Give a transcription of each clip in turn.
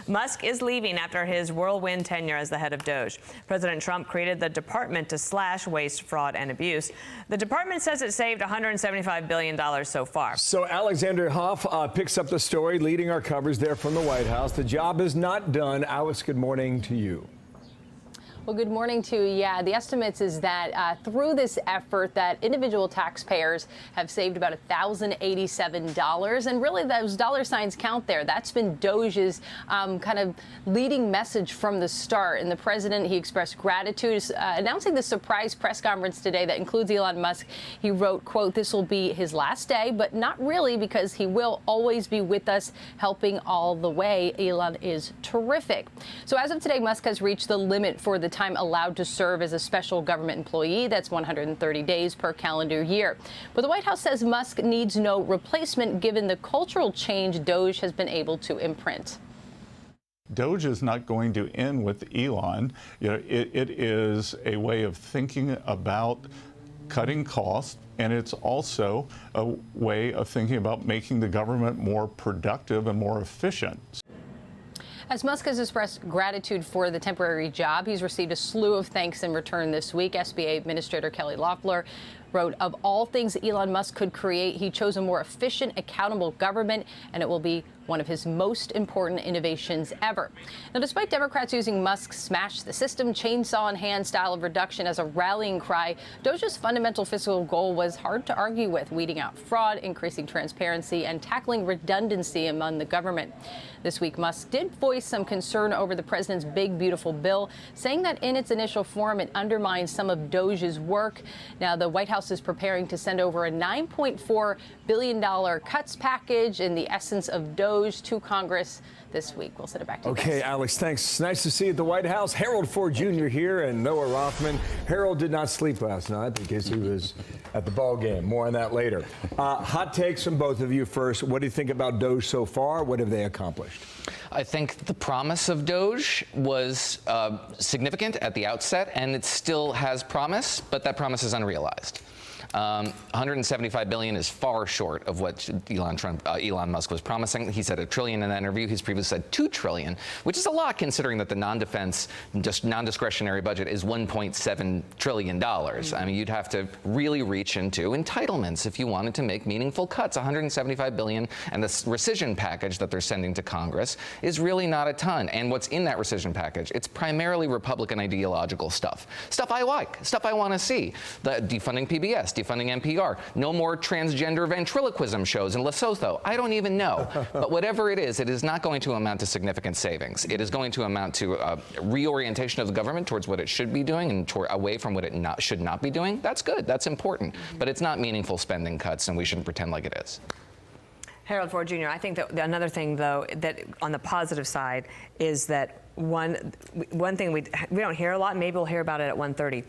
Musk is leaving after his whirlwind tenure as the head of DOGE. President Trump created the department to slash waste, fraud, and abuse. The department says it saved $175 billion so far. So Alexandria Hoff picks up the story, leading our coverage there from the White House. The job is not done. Alex, good morning to you. Well, good morning to you. Yeah, the estimates is that through this effort that individual taxpayers have saved about $1,087. And really those dollar signs count there. That's been DOGE's kind of leading message from the start. And the president, he expressed gratitude, announcing the surprise press conference today that includes Elon Musk. He wrote, quote, "This will be his last day, but not really, because he will always be with us, helping all the way. Elon is terrific." So as of today, Musk has reached the limit for the time allowed to serve as a special government employee. That's 130 days per calendar year. But the White House says Musk needs no replacement given the cultural change DOGE has been able to imprint. DOGE is not going to end with Elon. You know, it is a way of thinking about cutting costs, and it's also a way of thinking about making the government more productive and more efficient. As Musk has expressed gratitude for the temporary job, he's received a slew of thanks in return this week. SBA Administrator Kelly Loeffler wrote, "Of all things Elon Musk could create, he chose a more efficient, accountable government, and it will be one of his most important innovations ever." Now, despite Democrats using Musk's smash the system, chainsaw in hand style of reduction as a rallying cry, DOGE's fundamental fiscal goal was hard to argue with, weeding out fraud, increasing transparency, and tackling redundancy among the government. This week, Musk did voice some concern over the president's big, beautiful bill, saying that in its initial form, it undermines some of DOGE's work. Now, the White House is preparing to send over a $9.4 billion cuts package in the essence of DOGE to Congress this week. We'll send it back to you. Okay, Alex, thanks. Nice to see you at the White House. Harold Ford Jr. here and Noah Rothman. Harold did not sleep last night because he was at the ball game. More on that later. Hot takes from both of you first. What do you think about DOGE so far? What have they accomplished? I think the promise of DOGE was significant at the outset, and it still has promise, but that promise is unrealized. $175 billion is far short of what Elon Musk was promising. He said $1 trillion in that interview. He's previously said $2 trillion, which is a lot considering that the non-defense, just non-discretionary budget is $1.7 trillion. I mean, you'd have to really reach into entitlements if you wanted to make meaningful cuts. $175 billion, and the rescission package that they're sending to Congress is really not a ton. And what's in that rescission package? It's primarily Republican ideological stuff. Stuff I like, stuff I want to see. The defunding PBS, defunding NPR, no more transgender ventriloquism shows in Lesotho. I don't even know. But whatever it is not going to amount to significant savings. It is going to amount to a reorientation of the government towards what it should be doing and away from what it should not be doing. That's good. That's important. But it's not meaningful spending cuts, and we shouldn't pretend like it is. Harold Ford Jr., I think that another thing, though, that on the positive side is that one thing we don't hear a lot, maybe we'll hear about it at 1:30.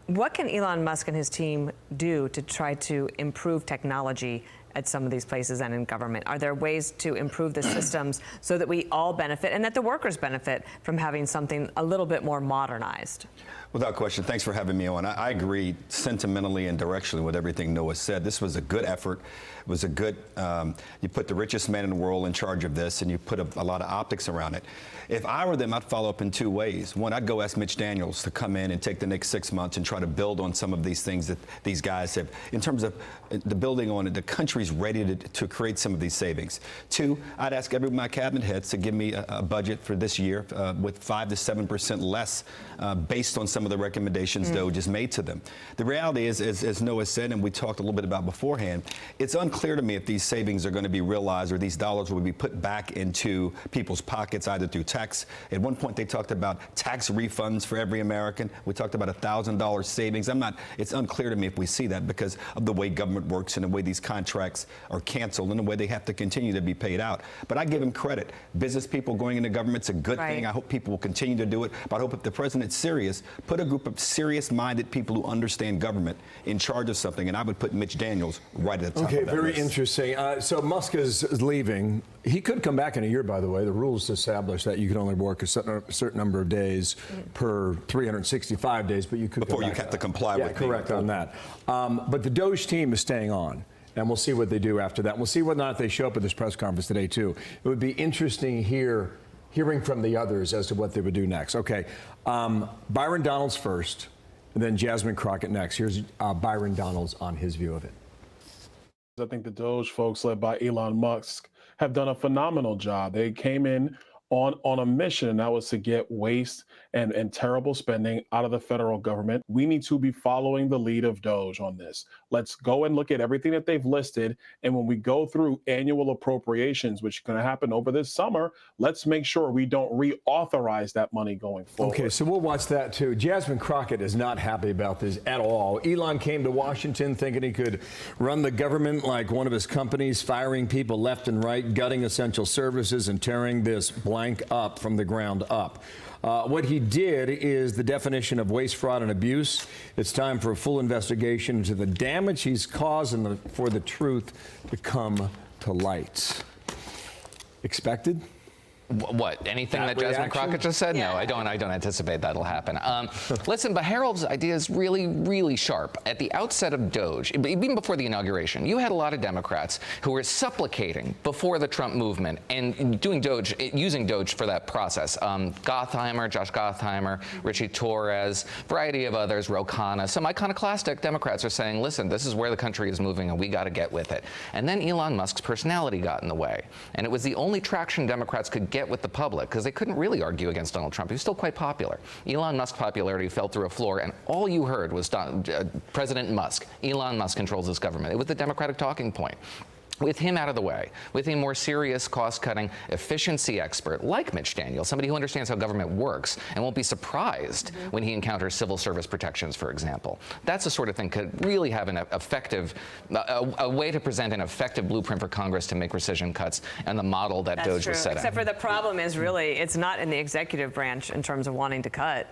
What can Elon Musk and his team do to try to improve technology at some of these places and in government? Are there ways to improve the systems so that we all benefit and that the workers benefit from having something a little bit more modernized? Without question. Thanks for having me on. I agree sentimentally and directionally with everything Noah said. This was a good effort. It was a good, you put the richest man in the world in charge of this, and you put a lot of optics around it. If I were them, I'd follow up in two ways. One, I'd go ask Mitch Daniels to come in and take the next 6 months and try to build on some of these things that these guys have, in terms of the building on it, the country's ready to create some of these savings. Two, I'd ask every of my cabinet heads to give me a budget for this year with 5 to 7% less based on some of the recommendations DOGE has made to them. The reality is, as Noah said, and we talked a little bit about beforehand, it's unclear to me if these savings are going to be realized or these dollars will be put back into people's pockets, either through tax. At one point, they talked about tax refunds for every American. We talked about $1,000 savings. It's unclear to me if we see that because of the way government works and the way these contracts are canceled and the way they have to continue to be paid out. But I give them credit. Business people going into government's a good thing. I hope people will continue to do it. But I hope if the president's serious, put a group of serious-minded people who understand government in charge of something. And I would put Mitch Daniels right at the top of that very list. interesting. So Musk is leaving. He could come back in a year, by the way. The rules establish that you can only work a certain number of days per 365 days, but you could before you have to comply with. Correct on that. But the DOGE team is staying on, and we'll see what they do after that. We'll see whether or not they show up at this press conference today too. It would be interesting here hearing from the others as to what they would do next. Okay, Byron Donalds first, and then Jasmine Crockett next. Here's Byron Donalds on his view of it. I think the DOGE folks led by Elon Musk have done a phenomenal job. They came in on a mission, and that was to get waste and terrible spending out of the federal government. We need to be following the lead of DOGE on this. Let's go and look at everything that they've listed. And when we go through annual appropriations, which is going to happen over this summer, let's make sure we don't reauthorize that money going forward. Okay, so we'll watch that too. Jasmine Crockett is not happy about this at all. Elon came to Washington thinking he could run the government like one of his companies, firing people left and right, gutting essential services, and tearing this blank up from the ground up. What he did is the definition of waste, fraud, and abuse. It's time for a full investigation into the damage he's caused and for the truth to come to light. Expected? What? Anything that Jasmine reaction? Crockett just said? Yeah. No, I don't anticipate that'll happen. Listen, but Harold's idea is really, really sharp. At the outset of DOGE, even before the inauguration, you had a lot of Democrats who were supplicating before the Trump movement and doing DOGE, using DOGE for that process. Gottheimer, Josh Gottheimer, Richie Torres, variety of others, Ro Khanna. Some iconoclastic Democrats are saying, listen, this is where the country is moving and we got to get with it. And then Elon Musk's personality got in the way. And it was the only traction Democrats could get with the public because they couldn't really argue against Donald Trump. He was still quite popular. Elon Musk's popularity fell through a floor, and all you heard was President Musk. Elon Musk controls this government. It was the Democratic talking point. With him out of the way, with a more serious cost-cutting efficiency expert like Mitch Daniels, somebody who understands how government works and won't be surprised when he encounters civil service protections, for example. That's the sort of thing could really have an effective, a way to present an effective blueprint for Congress to make rescission cuts and the model that DOGE was set Except for the problem is really, it's not in the executive branch in terms of wanting to cut.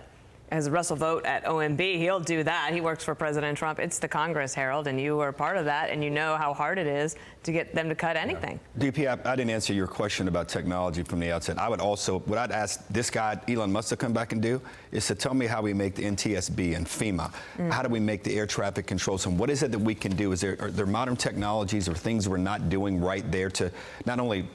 As Russell Vogt at OMB, he'll do that. He works for President Trump. It's the Congress, Harold, and you were part of that, and you know how hard it is to get them to cut anything. DP, I didn't answer your question about technology from the outset. I would also, what I'd ask this guy, Elon Musk, to come back and do is to tell me how we make the NTSB and FEMA. How do we make the air traffic control system? What is it that we can do? Are there modern technologies or things we're not doing right there to not only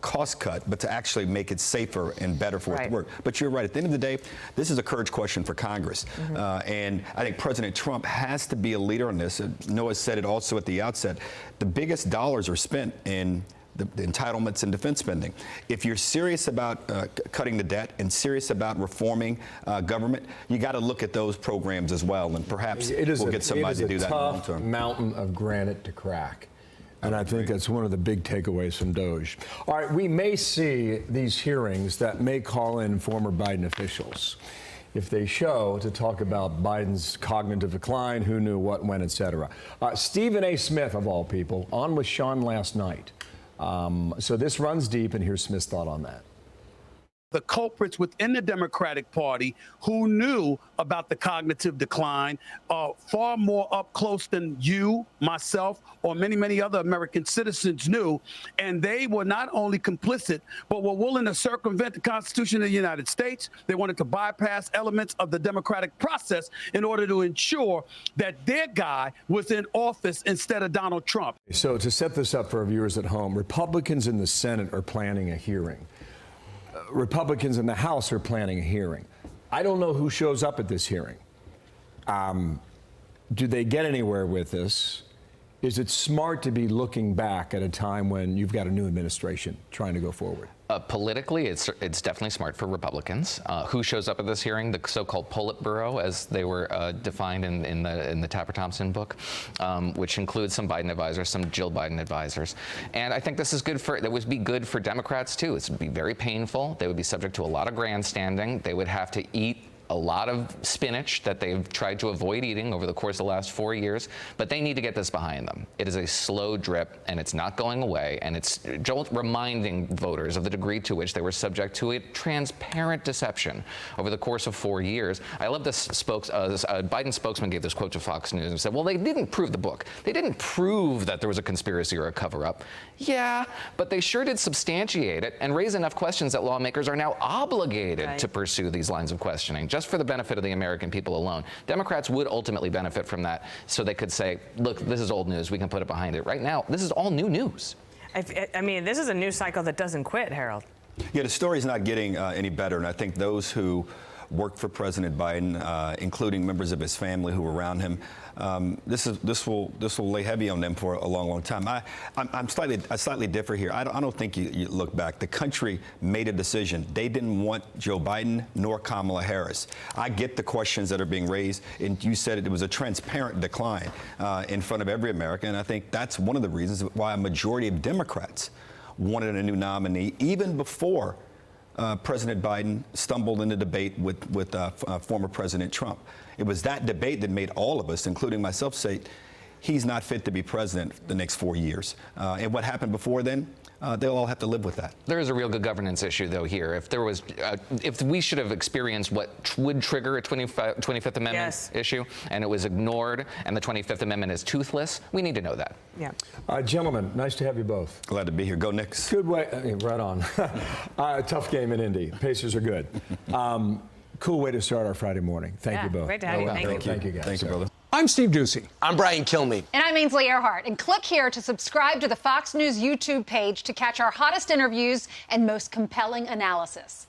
cost cut, but to actually make it safer and better for it to work. But you're right. At the end of the day, this is a courage question for Congress. And I think President Trump has to be a leader on this. Noah said it also at the outset. The biggest dollars are spent in the entitlements and defense spending. If you're serious about cutting the debt and serious about reforming government, you got to look at those programs as well. And perhaps we'll get somebody to do that in the long term. It is a tough mountain of granite to crack. And I think that's one of the big takeaways from DOGE. All right, we may see these hearings that may call in former Biden officials if they show to talk about Biden's cognitive decline, who knew what, when, et cetera. Stephen A. Smith, of all people, on with Sean last night. So this runs deep, and here's Smith's thought on that. The culprits within the Democratic Party who knew about the cognitive decline are far more up close than you, myself, or many, many other American citizens knew. And they were not only complicit, but were willing to circumvent the Constitution of the United States. They wanted to bypass elements of the democratic process in order to ensure that their guy was in office instead of Donald Trump. So to set this up for our viewers at home, Republicans in the Senate are planning a hearing. Republicans in the House are planning a hearing. I don't know who shows up at this hearing. Do they get anywhere with this? Is it smart to be looking back at a time when you've got a new administration trying to go forward? Politically, it's definitely smart for Republicans. Who shows up at this hearing? The so-called Politburo, as they were defined in the Tapper Thompson book, which includes some Biden advisors, some Jill Biden advisors. And I think this is good that would be good for Democrats too. It would be very painful. They would be subject to a lot of grandstanding. They would have to eat a lot of spinach that they've tried to avoid eating over the course of the last 4 years, but they need to get this behind them. It is a slow drip, and it's not going away, and it's reminding voters of the degree to which they were subject to a transparent deception over the course of 4 years. I love this Biden spokesman gave this quote to Fox News and said, well, they didn't prove the book. They didn't prove that there was a conspiracy or a cover-up. Yeah, but they sure did substantiate it and raise enough questions that lawmakers are now obligated to pursue these lines of questioning, just for the benefit of the American people alone. Democrats would ultimately benefit from that, so they could say, look, this is old news, we can put it behind it. Right now, this is all new news. I mean, this is a news cycle that doesn't quit, Harold. Yeah, the story's not getting any better, and I think those who worked for President Biden, including members of his family who were around him, this will lay heavy on them for a long time. I slightly differ here. I don't think you look back. The country made a decision. They didn't want Joe Biden nor Kamala Harris. I get the questions that are being raised, and you said it was a transparent decline in front of every American, and I think that's one of the reasons why a majority of Democrats wanted a new nominee, even before President Biden stumbled in a debate with former President Trump. It was that debate that made all of us, including myself, say he's not fit to be president the next 4 years. And what happened before then, they'll all have to live with that. There is a real good governance issue, though, here. If there was, if we should have experienced what would trigger a 25th Amendment issue, and it was ignored, and the 25th Amendment is toothless, we need to know that. Yeah. Gentlemen, nice to have you both. Glad to be here. Go Knicks. Good way, right on. Tough game in Indy. Pacers are good. Cool way to start our Friday morning. Thank you both. Great to have you. Thank you, guys. Thank you, brother. I'm Steve Ducey. I'm Brian Kilmeade. And I'm Ainsley Earhart. And click here to subscribe to the Fox News YouTube page to catch our hottest interviews and most compelling analysis.